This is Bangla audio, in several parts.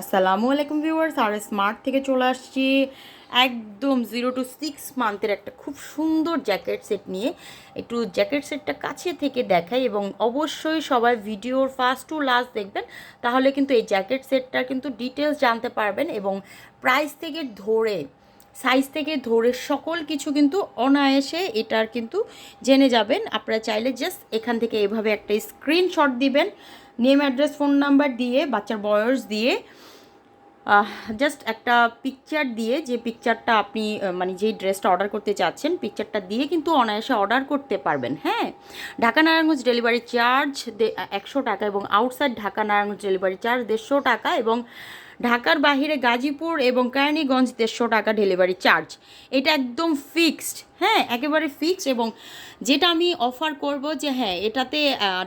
আসসালামু আলাইকুম ভিউয়ার্স, আর স্মার্ট থেকে চলে আসছি একদম 0 to 6 মান্থের একটা খুব সুন্দর জ্যাকেট সেট নিয়ে। একটু জ্যাকেট সেটটা কাছে থেকে দেখাই এবং অবশ্যই সবাই ভিডিওর ফার্স্ট টু লাস্ট দেখবেন, তাহলে কিন্তু এই জ্যাকেট সেটটার কিন্তু ডিটেলস জানতে পারবেন এবং প্রাইস থেকে ধরে সাইজ থেকে ধরে সকল কিছু কিন্তু অনায়াসে এটার কিন্তু জেনে যাবেন। আপনারা চাইলে জাস্ট এখান থেকে এভাবে একটা স্ক্রিনশট দিবেন, নেম অ্যাড্রেস ফোন নাম্বার দিয়ে, বাচ্চার বয়স দিয়ে, জাস্ট একটা পিকচার দিয়ে, যে পিকচারটা আপনি মানে যেই ড্রেসটা অর্ডার করতে চাচ্ছেন পিকচারটা দিয়ে কিন্তু অনায়াসে অর্ডার করতে পারবেন। হ্যাঁ, ঢাকা নারায়ণগঞ্জ ডেলিভারি চার্জ 100 টাকা এবং outside Dhaka Narayanganj delivery charge 150 টাকা এবং ঢাকার বাহিরে গাজীপুর এবং কেরানীগঞ্জ 150 টাকা ডেলিভারি চার্জ। এটা একদম ফিক্সড, হ্যাঁ একেবারে ফিক্সড। এবং যেটা আমি অফার করব যে হ্যাঁ এটাতে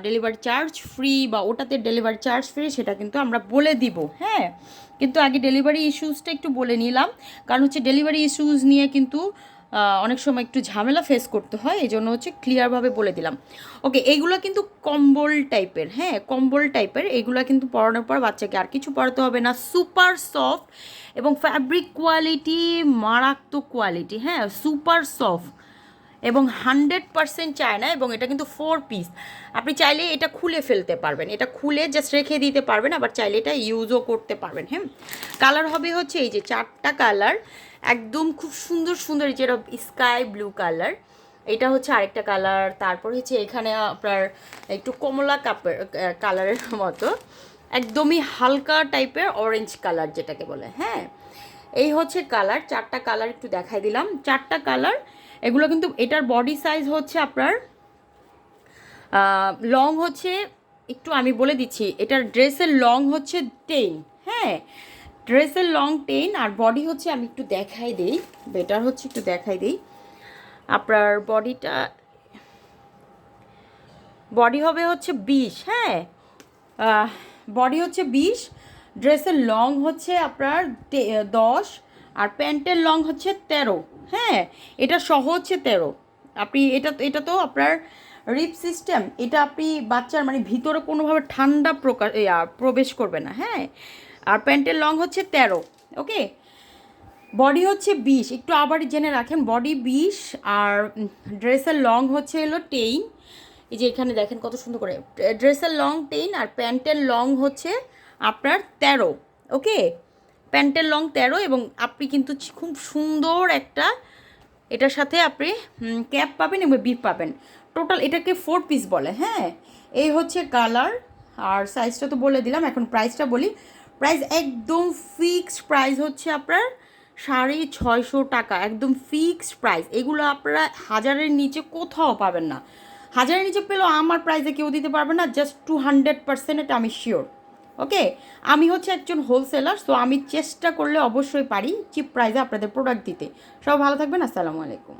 ডেলিভারি চার্জ ফ্রি বা ওটাতে ডেলিভারি চার্জ ফ্রি, সেটা কিন্তু আমরা বলে দিব। হ্যাঁ, কিন্তু আগে ডেলিভারি ইস্যুসটা একটু বলে নিলাম, কারণ হচ্ছে ডেলিভারি ইস্যুস নিয়ে কিন্তু অনেক সময় একটু ঝামেলা ফেস করতে হয়, এই জন্য হচ্ছে ক্লিয়ারভাবে বলে দিলাম। ওকে, এইগুলো কিন্তু কম্বল টাইপের, হ্যাঁ কম্বল টাইপের। এইগুলো কিন্তু পরানোর পর বাচ্চাকে আর কিছু পরাতে হবে না। সুপার সফট এবং ফ্যাব্রিক কোয়ালিটি মারাত্মক কোয়ালিটি, হ্যাঁ সুপার সফট এবং 100% চায়না। এবং এটা কিন্তু 4 পিস, আপনি চাইলে এটা খুলে ফেলতে পারবেন, এটা খুলে জাস্ট রেখে দিতে পারবেন, আবার চাইলে এটা ইউজও করতে পারবেন। হ্যাঁ, কালার হবে হচ্ছে এই যে 4টা কালার, একদম খুব সুন্দর সুন্দর, যেটা স্কাই ব্লু কালার, এটা হচ্ছে আরেকটা কালার। তারপর হচ্ছে এখানে আপনার একটু কমলা কালারের মতো, একদমই হালকা টাইপের অরেঞ্জ কালার যেটাকে বলে। হ্যাঁ, এই হচ্ছে কালার, 4টা কালার একটু দেখাই দিলাম, 4টা কালার। এগুলো কিন্তু এটার বডি সাইজ হচ্ছে আপনার লং হচ্ছে, একটু আমি বলে দিচ্ছি, এটার ড্রেসের লং হচ্ছে 10। হ্যাঁ, ড্রেসের লং 10 আর বডি হচ্ছে, আমি একটু দেখাই দিই, বেটার হচ্ছে একটু দেখাই দিই। আপনার বডি হবে হচ্ছে 20। হ্যাঁ, বডি হচ্ছে 20, ড্রেসের লং হচ্ছে আপনার 10 আর প্যান্টের লং হচ্ছে 13। হ্যাঁ, এটা সহ হচ্ছে 13। আপনি এটা তো আপনার রিপ সিস্টেম, এটা আপনি বাচ্চার মানে ভিতরে কোনোভাবে ঠান্ডা প্রবেশ করবে না। হ্যাঁ, আর প্যান্টের লং হচ্ছে 13। ওকে, বডি হচ্ছে 20, একটু আবার জেনে রাখেন, বডি 20 আর ড্রেসের লং হচ্ছে এলো 10। এই যে এখানে দেখেন কত সুন্দর করে, ড্রেসের লং 10 আর প্যান্টের লং হচ্ছে আপনার 13। ওকে, প্যান্টের লং 13 এবং আপনি কিন্তু খুব সুন্দর একটা এটার সাথে আপনি ক্যাপ পাবেন এবং বিপ পাবেন। টোটাল এটাকে 4 পিস বলে। হ্যাঁ, এই হচ্ছে কালার আর সাইজটা তো বলে দিলাম, এখন প্রাইসটা বলি। প্রাইস একদম ফিক্সড প্রাইস হচ্ছে আপনার 650 টাকা, একদম ফিক্সড প্রাইস। এগুলো আপনারা 1000-এর নিচে কোথাও পাবেন না। 1000-এর নিচে পেলেও আমার প্রাইসে কেউ দিতে পারবে না, জাস্ট 200% এটা আমি শিওর। ওকে, আমি হচ্ছে একজন হোলসেলার, সো আমি চেষ্টা করলে অবশ্যই পারি চিপ প্রাইসে আপনাদের প্রোডাক্ট দিতে। সব ভালো থাকবেন, আসসালামু আলাইকুম।